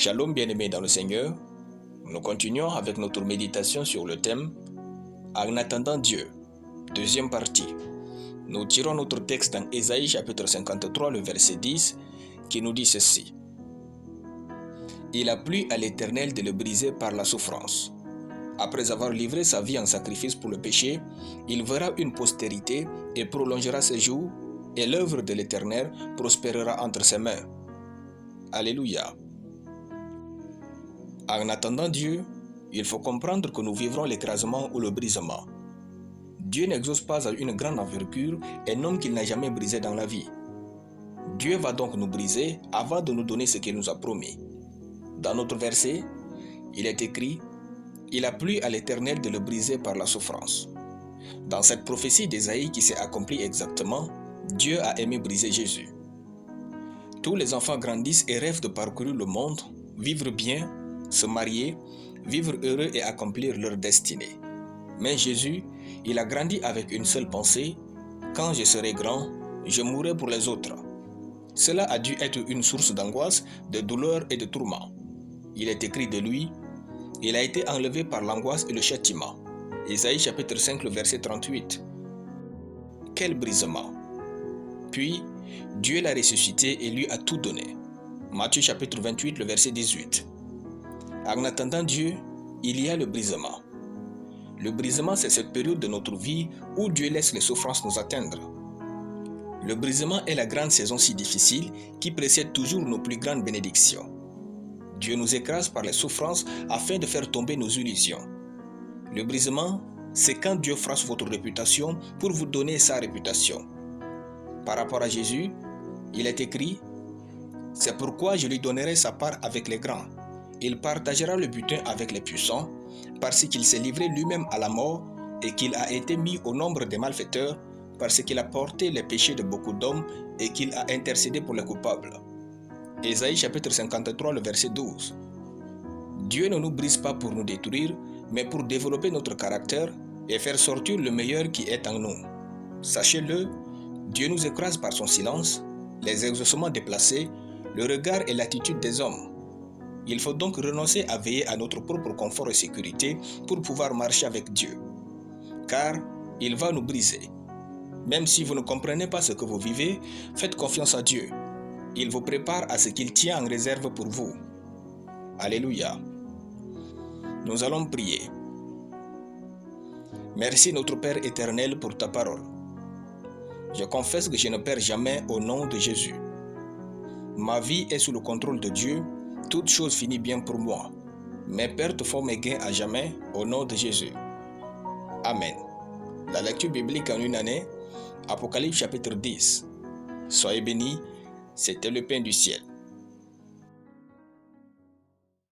Shalom bien-aimés dans le Seigneur, nous continuons avec notre méditation sur le thème « En attendant Dieu », deuxième partie. Nous tirons notre texte dans Ésaïe chapitre 53, le verset 10, qui nous dit ceci. « Il a plu à l'Éternel de le briser par la souffrance. Après avoir livré sa vie en sacrifice pour le péché, il verra une postérité et prolongera ses jours, et l'œuvre de l'Éternel prospérera entre ses mains. » Alléluia. En attendant Dieu, il faut comprendre que nous vivrons l'écrasement ou le brisement. Dieu n'exauce pas à une grande envergure un homme qu'il n'a jamais brisé dans la vie. Dieu va donc nous briser avant de nous donner ce qu'il nous a promis. Dans notre verset, il est écrit « Il a plu à l'Éternel de le briser par la souffrance ». Dans cette prophétie d'Ésaïe qui s'est accomplie exactement, Dieu a aimé briser Jésus. Tous les enfants grandissent et rêvent de parcourir le monde, vivre bien, se marier, vivre heureux et accomplir leur destinée. Mais Jésus, il a grandi avec une seule pensée, « Quand je serai grand, je mourrai pour les autres ». Cela a dû être une source d'angoisse, de douleur et de tourment. Il est écrit de lui, « Il a été enlevé par l'angoisse et le châtiment ». Ésaïe chapitre 5, le verset 38. Quel brisement! Puis, Dieu l'a ressuscité et lui a tout donné. Matthieu chapitre 28, le verset 18. En attendant Dieu, il y a le brisement. Le brisement, c'est cette période de notre vie où Dieu laisse les souffrances nous atteindre. Le brisement est la grande saison si difficile qui précède toujours nos plus grandes bénédictions. Dieu nous écrase par les souffrances afin de faire tomber nos illusions. Le brisement, c'est quand Dieu froisse votre réputation pour vous donner sa réputation. Par rapport à Jésus, il est écrit « C'est pourquoi je lui donnerai sa part avec les grands. Il partagera le butin avec les puissants, parce qu'il s'est livré lui-même à la mort et qu'il a été mis au nombre des malfaiteurs, parce qu'il a porté les péchés de beaucoup d'hommes et qu'il a intercédé pour les coupables. » Ésaïe chapitre 53, le verset 12. Dieu ne nous brise pas pour nous détruire, mais pour développer notre caractère et faire sortir le meilleur qui est en nous. Sachez-le, Dieu nous écrase par son silence, les exaucements déplacés, le regard et l'attitude des hommes. Il faut donc renoncer à veiller à notre propre confort et sécurité pour pouvoir marcher avec Dieu. Car il va nous briser. Même si vous ne comprenez pas ce que vous vivez, faites confiance à Dieu. Il vous prépare à ce qu'il tient en réserve pour vous. Alléluia. Nous allons prier. Merci notre Père éternel pour ta parole. Je confesse que je ne perds jamais au nom de Jésus. Ma vie est sous le contrôle de Dieu. Toute chose finit bien pour moi. Mes pertes font mes gains à jamais au nom de Jésus. Amen. La lecture biblique en une année, Apocalypse chapitre 10. Soyez bénis, c'était le pain du ciel.